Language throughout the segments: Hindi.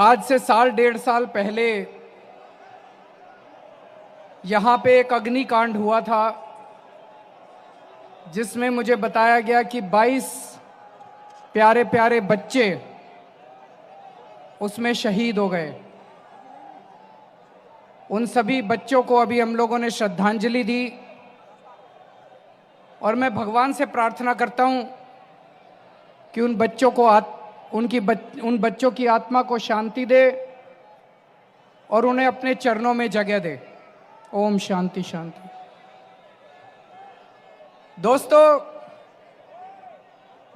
आज से साल डेढ़ साल पहले यहाँ पे एक अग्निकांड हुआ था जिसमें मुझे बताया गया कि 22 प्यारे प्यारे बच्चे उसमें शहीद हो गए। उन सभी बच्चों को अभी हम लोगों ने श्रद्धांजलि दी और मैं भगवान से प्रार्थना करता हूं कि उन बच्चों को उन बच्चों की आत्मा को शांति दे और उन्हें अपने चरणों में जगह दे। ओम शांति शांति। दोस्तों,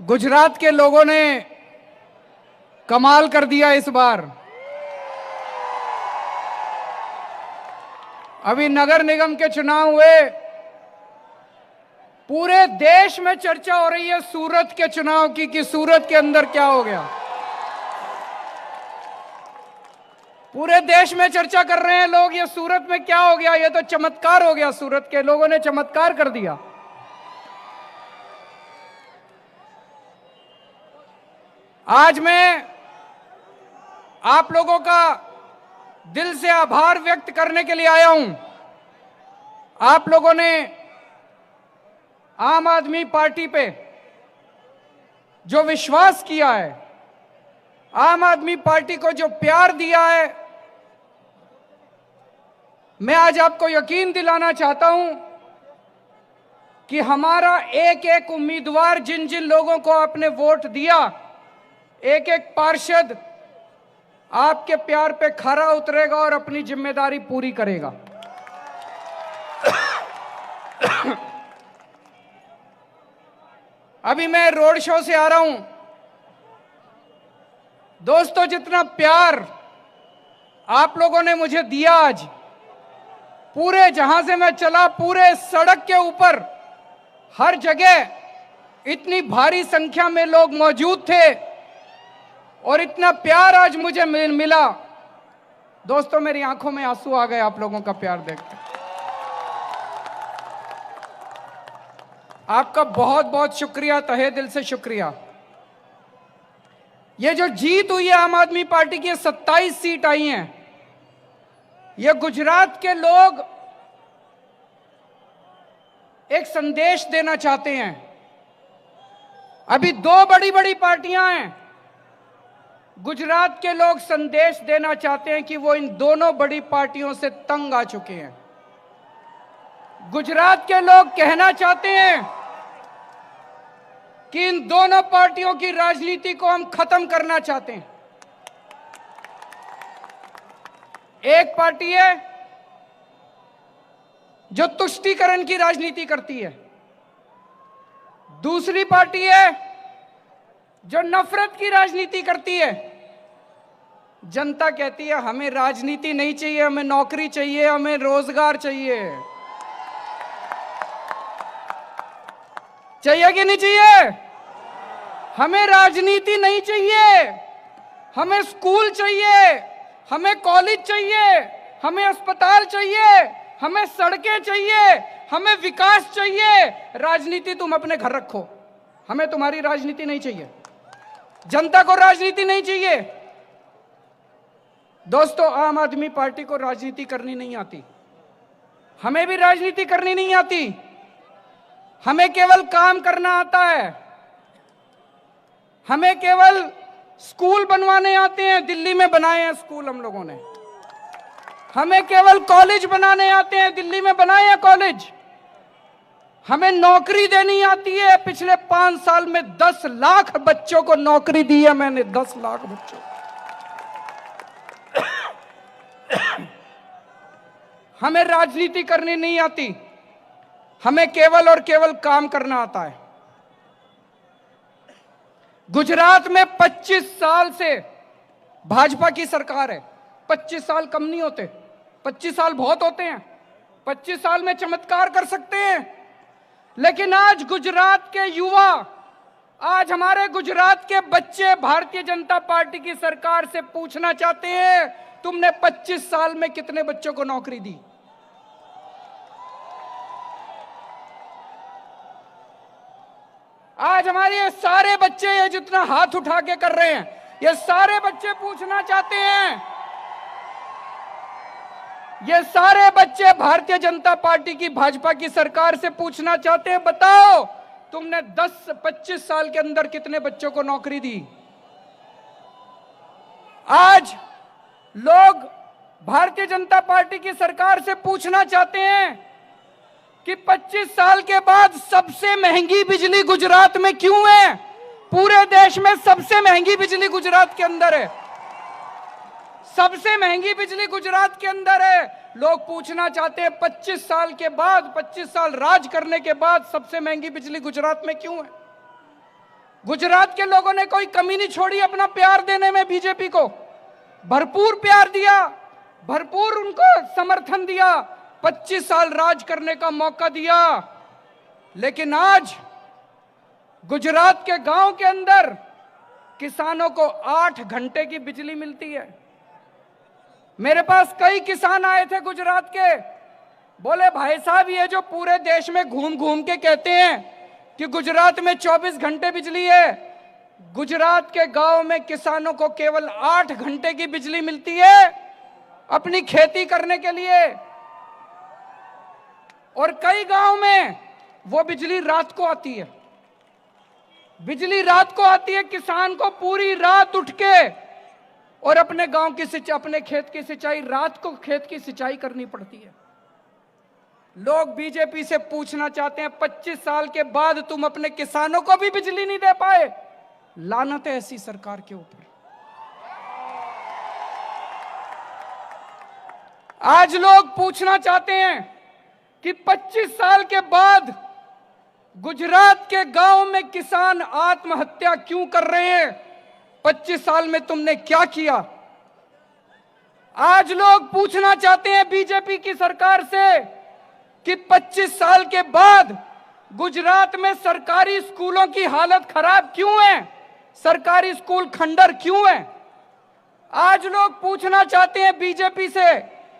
गुजरात के लोगों ने कमाल कर दिया इस बार। अभी नगर निगम के चुनाव हुए, पूरे देश में चर्चा हो रही है सूरत के चुनाव की कि सूरत के अंदर क्या हो गया। पूरे देश में चर्चा कर रहे हैं लोग, ये सूरत में क्या हो गया, ये तो चमत्कार हो गया। सूरत के लोगों ने चमत्कार कर दिया। आज मैं आप लोगों का दिल से आभार व्यक्त करने के लिए आया हूं। आप लोगों ने आम आदमी पार्टी पे जो विश्वास किया है, आम आदमी पार्टी को जो प्यार दिया है, मैं आज आपको यकीन दिलाना चाहता हूं कि हमारा एक एक उम्मीदवार, जिन जिन लोगों को आपने वोट दिया, एक एक पार्षद आपके प्यार पे खरा उतरेगा और अपनी जिम्मेदारी पूरी करेगा। अभी मैं रोड शो से आ रहा हूं। दोस्तों, जितना प्यार आप लोगों ने मुझे दिया आज, पूरे जहां से मैं चला, पूरे सड़क के ऊपर हर जगह इतनी भारी संख्या में लोग मौजूद थे और इतना प्यार आज मुझे मिला। दोस्तों, मेरी आंखों में आंसू आ गए आप लोगों का प्यार देखकर। आपका बहुत बहुत शुक्रिया, तहे दिल से शुक्रिया। ये जो जीत हुई है आम आदमी पार्टी की, 27 सीट आई हैं। ये गुजरात के लोग एक संदेश देना चाहते हैं। अभी दो बड़ी बड़ी पार्टियां हैं। गुजरात के लोग संदेश देना चाहते हैं कि वो इन दोनों बड़ी पार्टियों से तंग आ चुके हैं। गुजरात के लोग कहना चाहते हैं कि इन दोनों पार्टियों की राजनीति को हम खत्म करना चाहते हैं। एक पार्टी है जो तुष्टीकरण की राजनीति करती है, दूसरी पार्टी है जो नफरत की राजनीति करती है। जनता कहती है हमें राजनीति नहीं चाहिए, हमें नौकरी चाहिए, हमें रोजगार चाहिए। चाहिए कि नहीं चाहिए? हमें राजनीति नहीं चाहिए, हमें स्कूल चाहिए, हमें कॉलेज चाहिए, हमें अस्पताल चाहिए, हमें सड़कें चाहिए, हमें विकास चाहिए। राजनीति तुम अपने घर रखो, हमें तुम्हारी राजनीति नहीं चाहिए। जनता को राजनीति नहीं चाहिए। दोस्तों, आम आदमी पार्टी को राजनीति करनी नहीं आती, हमें भी राजनीति करनी नहीं आती। हमें केवल काम करना आता है। हमें केवल स्कूल बनवाने आते हैं, दिल्ली में बनाए हैं स्कूल हम लोगों ने। हमें केवल कॉलेज बनाने आते हैं, दिल्ली में बनाए हैं कॉलेज। हमें नौकरी देनी आती है। पिछले 5 साल में 10 लाख बच्चों को नौकरी दी है मैंने, 10 लाख बच्चों। हमें राजनीति करनी नहीं आती, हमें केवल और केवल काम करना आता है। गुजरात में 25 साल से भाजपा की सरकार है। 25 साल कम नहीं होते, 25 साल बहुत होते हैं। 25 साल में चमत्कार कर सकते हैं। लेकिन आज गुजरात के युवा, आज हमारे गुजरात के बच्चे भारतीय जनता पार्टी की सरकार से पूछना चाहते हैं, तुमने 25 साल में कितने बच्चों को नौकरी दी? आज हमारे ये सारे बच्चे, ये जितना हाथ उठा के कर रहे हैं, ये सारे बच्चे पूछना चाहते हैं, ये सारे बच्चे भारतीय जनता पार्टी की, भाजपा की सरकार से पूछना चाहते हैं, बताओ तुमने 10-25 साल के अंदर कितने बच्चों को नौकरी दी। आज लोग भारतीय जनता पार्टी की सरकार से पूछना चाहते हैं कि 25 साल के बाद सबसे महंगी बिजली गुजरात में क्यों है। पूरे देश में सबसे महंगी बिजली गुजरात के अंदर है, सबसे महंगी बिजली गुजरात के अंदर है। लोग पूछना चाहते हैं 25 साल के बाद, 25 साल राज करने के बाद सबसे महंगी बिजली गुजरात में क्यों है। गुजरात के लोगों ने कोई कमी नहीं छोड़ी अपना प्यार देने में, बीजेपी को भरपूर प्यार दिया, भरपूर उनको समर्थन दिया, 25 साल राज करने का मौका दिया। लेकिन आज गुजरात के गांव के अंदर किसानों को 8 घंटे की बिजली मिलती है। मेरे पास कई किसान आए थे गुजरात के, बोले भाई साहब ये जो पूरे देश में घूम घूम के कहते हैं कि गुजरात में 24 घंटे बिजली है, गुजरात के गांव में किसानों को केवल 8 घंटे की बिजली मिलती है अपनी खेती करने के लिए। और कई गांव में वो बिजली रात को आती है, बिजली रात को आती है। किसान को पूरी रात उठ के और अपने गांव की सिंचाई, अपने खेत की सिंचाई, रात को खेत की सिंचाई करनी पड़ती है। लोग बीजेपी से पूछना चाहते हैं 25 साल के बाद तुम अपने किसानों को भी बिजली नहीं दे पाए। लानत है ऐसी सरकार के ऊपर। आज लोग पूछना चाहते हैं कि 25 साल के बाद गुजरात के गांव में किसान आत्महत्या क्यों कर रहे हैं, 25 साल में तुमने क्या किया। आज लोग पूछना चाहते हैं बीजेपी की सरकार से कि 25 साल के बाद गुजरात में सरकारी स्कूलों की हालत खराब क्यों है, सरकारी स्कूल खंडर क्यों है। आज लोग पूछना चाहते हैं बीजेपी से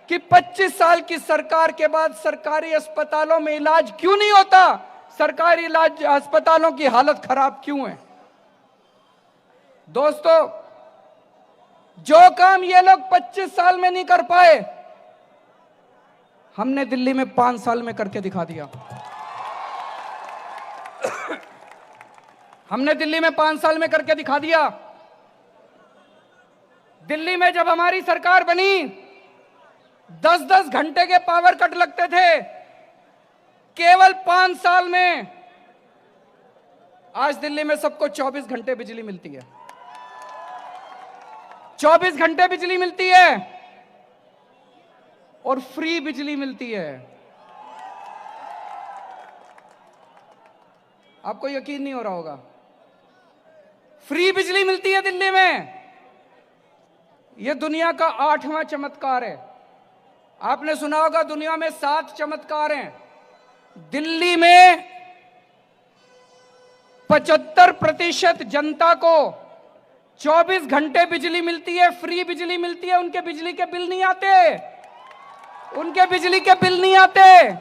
कि 25 साल की सरकार के बाद सरकारी अस्पतालों में इलाज क्यों नहीं होता, सरकारी इलाज अस्पतालों की हालत खराब क्यों है। दोस्तों, जो काम ये लोग 25 साल में नहीं कर पाए, हमने दिल्ली में 5 साल में करके दिखा दिया। हमने दिल्ली में 5 साल में करके दिखा दिया। दिल्ली में जब हमारी सरकार बनी 10-10 घंटे के पावर कट लगते थे, केवल 5 साल में आज दिल्ली में सबको 24 घंटे बिजली मिलती है। 24 घंटे बिजली मिलती है और फ्री बिजली मिलती है। आपको यकीन नहीं हो रहा होगा, फ्री बिजली मिलती है दिल्ली में। यह दुनिया का 8वां चमत्कार है। आपने सुना होगा दुनिया में 7 चमत्कार हैं। दिल्ली में 75% जनता को 24 घंटे बिजली मिलती है, फ्री बिजली मिलती है। उनके बिजली के बिल नहीं आते, उनके बिजली के बिल नहीं आते।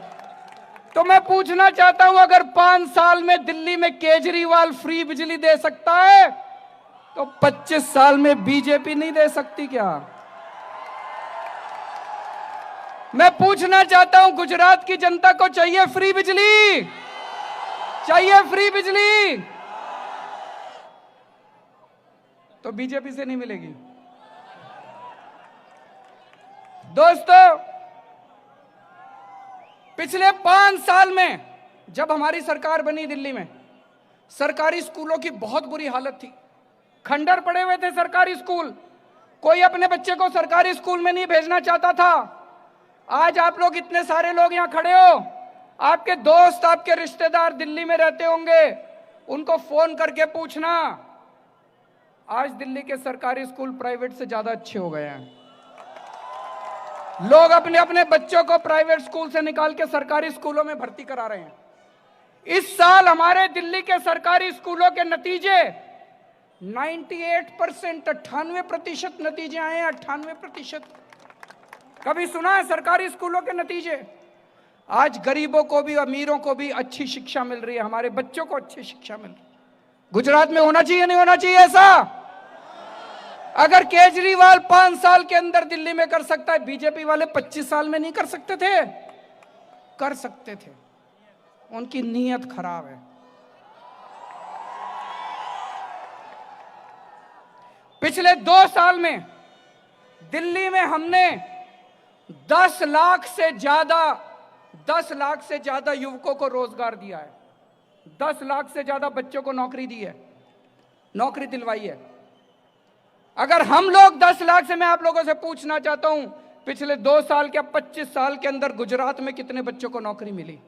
तो मैं पूछना चाहता हूं, अगर 5 साल में दिल्ली में केजरीवाल फ्री बिजली दे सकता है तो 25 साल में बीजेपी नहीं दे सकती क्या। मैं पूछना चाहता हूं, गुजरात की जनता को चाहिए फ्री बिजली, चाहिए फ्री बिजली, तो बीजेपी से नहीं मिलेगी। दोस्तों, पिछले 5 साल में जब हमारी सरकार बनी दिल्ली में, सरकारी स्कूलों की बहुत बुरी हालत थी। खंडर पड़े हुए थे सरकारी स्कूल, कोई अपने बच्चे को सरकारी स्कूल में नहीं भेजना चाहता था। आज आप लोग इतने सारे लोग यहां खड़े हो, आपके दोस्त, आपके रिश्तेदार दिल्ली में रहते होंगे, उनको फोन करके पूछना, आज दिल्ली के सरकारी स्कूल प्राइवेट से ज्यादा अच्छे हो गए हैं। लोग अपने अपने बच्चों को प्राइवेट स्कूल से निकाल के सरकारी स्कूलों में भर्ती करा रहे हैं। इस साल हमारे दिल्ली के सरकारी स्कूलों के नतीजे 98%, 98% नतीजे आए हैं। 98%। कभी सुना है सरकारी स्कूलों के नतीजे? आज गरीबों को भी, अमीरों को भी अच्छी शिक्षा मिल रही है, हमारे बच्चों को अच्छी शिक्षा मिल रही है। गुजरात में होना चाहिए, नहीं होना चाहिए ऐसा? अगर केजरीवाल 5 साल के अंदर दिल्ली में कर सकता है, बीजेपी वाले 25 साल में नहीं कर सकते थे? कर सकते थे। उनकी नीयत खराब है। पिछले 2 साल में दिल्ली में हमने 10 लाख से ज्यादा युवकों को रोजगार दिया है। 10 लाख से ज्यादा बच्चों को नौकरी दी है, नौकरी दिलवाई है। अगर हम लोग 10 लाख से, मैं आप लोगों से पूछना चाहता हूं, पिछले 2 साल क्या 25 साल के अंदर गुजरात में कितने बच्चों को नौकरी मिली?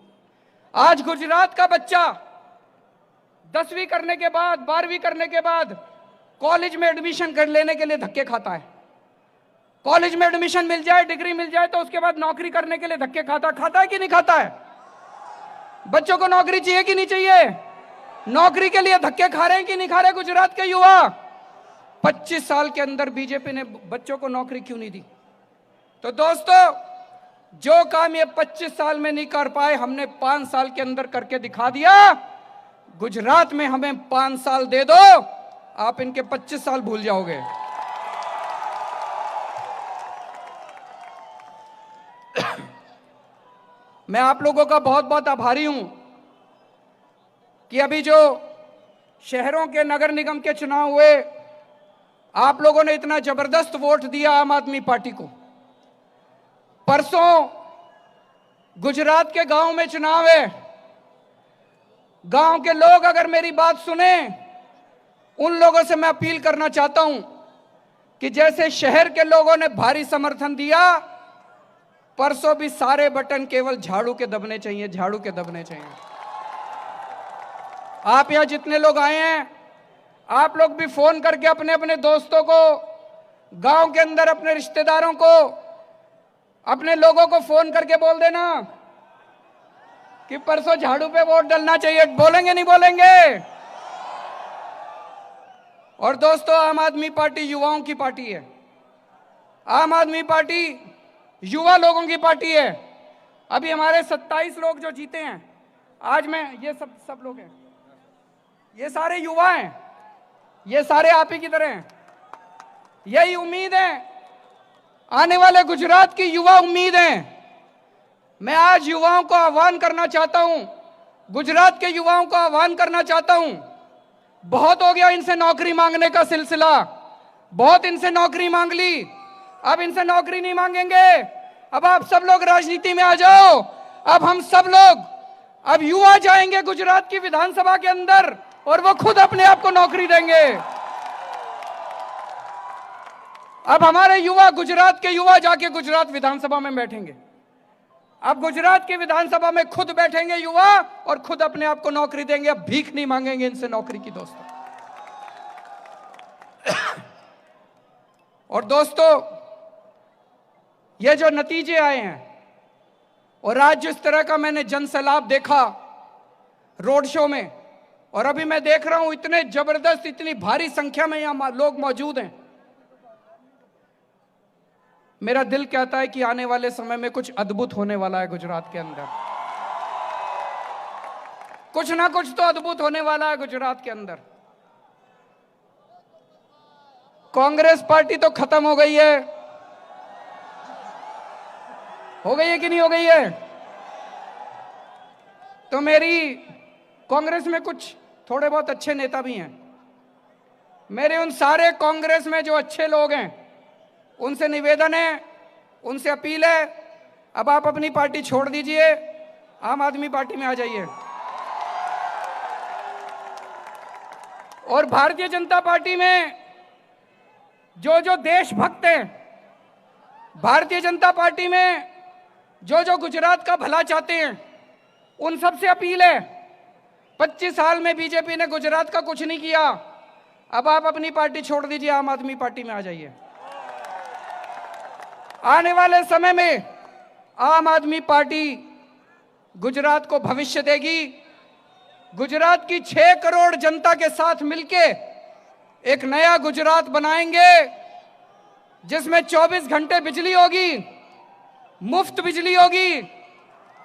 आज गुजरात का बच्चा 10वीं करने के बाद, 12वीं करने के बाद कॉलेज में एडमिशन कर लेने के लिए धक्के खाता है। कॉलेज में एडमिशन मिल जाए, डिग्री मिल जाए तो उसके बाद नौकरी करने के लिए धक्के खाता है कि नहीं खाता है? बच्चों को नौकरी चाहिए कि नहीं चाहिए? नौकरी के लिए धक्के खा रहे हैं कि नहीं खा रहे गुजरात के युवा? 25 साल के अंदर बीजेपी ने बच्चों को नौकरी क्यों नहीं दी? तो दोस्तों, जो काम ये 25 साल में नहीं कर पाए, हमने 5 साल के अंदर करके दिखा दिया। गुजरात में हमें 5 साल दे दो, आप इनके 25 साल भूल जाओगे। मैं आप लोगों का बहुत बहुत आभारी हूं कि अभी जो शहरों के नगर निगम के चुनाव हुए, आप लोगों ने इतना जबरदस्त वोट दिया आम आदमी पार्टी को। परसों गुजरात के गांव में चुनाव है। गांव के लोग अगर मेरी बात सुने, उन लोगों से मैं अपील करना चाहता हूं कि जैसे शहर के लोगों ने भारी समर्थन दिया, परसों भी सारे बटन केवल झाड़ू के दबने चाहिए, झाड़ू के दबने चाहिए। आप यहां जितने लोग आए हैं, आप लोग भी फोन करके अपने अपने दोस्तों को, गांव के अंदर अपने रिश्तेदारों को, अपने लोगों को फोन करके बोल देना कि परसों झाड़ू पे वोट डालना चाहिए। बोलेंगे नहीं बोलेंगे? और दोस्तों, आम आदमी पार्टी युवाओं की पार्टी है। आम आदमी पार्टी युवा लोगों की पार्टी है। अभी हमारे 27 लोग जो जीते हैं, आज मैं, ये सब लोग हैं, ये सारे युवा हैं, ये सारे आप ही की तरह हैं। यही उम्मीद है, आने वाले गुजरात की युवा उम्मीद है। मैं आज युवाओं को आह्वान करना चाहता हूं, गुजरात के युवाओं को आह्वान करना चाहता हूं, बहुत हो गया इनसे नौकरी मांगने का सिलसिला, बहुत इनसे नौकरी मांग ली, अब इनसे नौकरी नहीं मांगेंगे। अब आप सब लोग राजनीति में आ जाओ। अब हम सब लोग, अब युवा जाएंगे गुजरात की विधानसभा के अंदर और वो खुद अपने आप को नौकरी देंगे। अब हमारे युवा, गुजरात के युवा जाके गुजरात विधानसभा में बैठेंगे। अब गुजरात की विधानसभा में खुद बैठेंगे युवा और खुद अपने आप को नौकरी देंगे। अब भीख नहीं मांगेंगे इनसे नौकरी की दोस्तों। और दोस्तों, ये जो नतीजे आए हैं और आज जिस तरह का मैंने जनसैलाब देखा रोड शो में, और अभी मैं देख रहा हूं इतने जबरदस्त, इतनी भारी संख्या में यहां लोग मौजूद हैं, मेरा दिल कहता है कि आने वाले समय में कुछ अद्भुत होने वाला है गुजरात के अंदर। कुछ ना कुछ तो अद्भुत होने वाला है गुजरात के अंदर। कांग्रेस पार्टी तो खत्म हो गई है कि नहीं हो गई है? तो मेरी, कांग्रेस में कुछ थोड़े बहुत अच्छे नेता भी हैं। मेरे उन सारे कांग्रेस में जो अच्छे लोग हैं, उनसे निवेदन है, उनसे अपील है, अब आप अपनी पार्टी छोड़ दीजिए, आम आदमी पार्टी में आ जाइए। और भारतीय जनता पार्टी में जो देशभक्त हैं, भारतीय जनता पार्टी में जो गुजरात का भला चाहते हैं, उन सब से अपील है, 25 साल में बीजेपी ने गुजरात का कुछ नहीं किया, अब आप अपनी पार्टी छोड़ दीजिए, आम आदमी पार्टी में आ जाइए। आने वाले समय में आम आदमी पार्टी गुजरात को भविष्य देगी। गुजरात की 6 करोड़ जनता के साथ मिलके एक नया गुजरात बनाएंगे, जिसमें 24 घंटे बिजली होगी, मुफ्त बिजली होगी,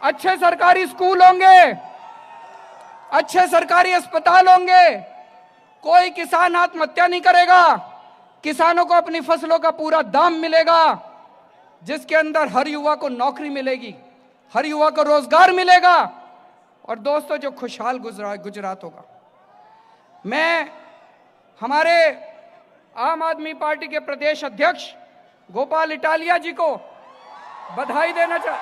अच्छे सरकारी स्कूल होंगे, अच्छे सरकारी अस्पताल होंगे, कोई किसान आत्महत्या नहीं करेगा, किसानों को अपनी फसलों का पूरा दाम मिलेगा, जिसके अंदर हर युवा को नौकरी मिलेगी, हर युवा को रोजगार मिलेगा और दोस्तों जो खुशहाल गुजरात होगा। मैं हमारे आम आदमी पार्टी के प्रदेश अध्यक्ष गोपाल इटालिया जी को बधाई देना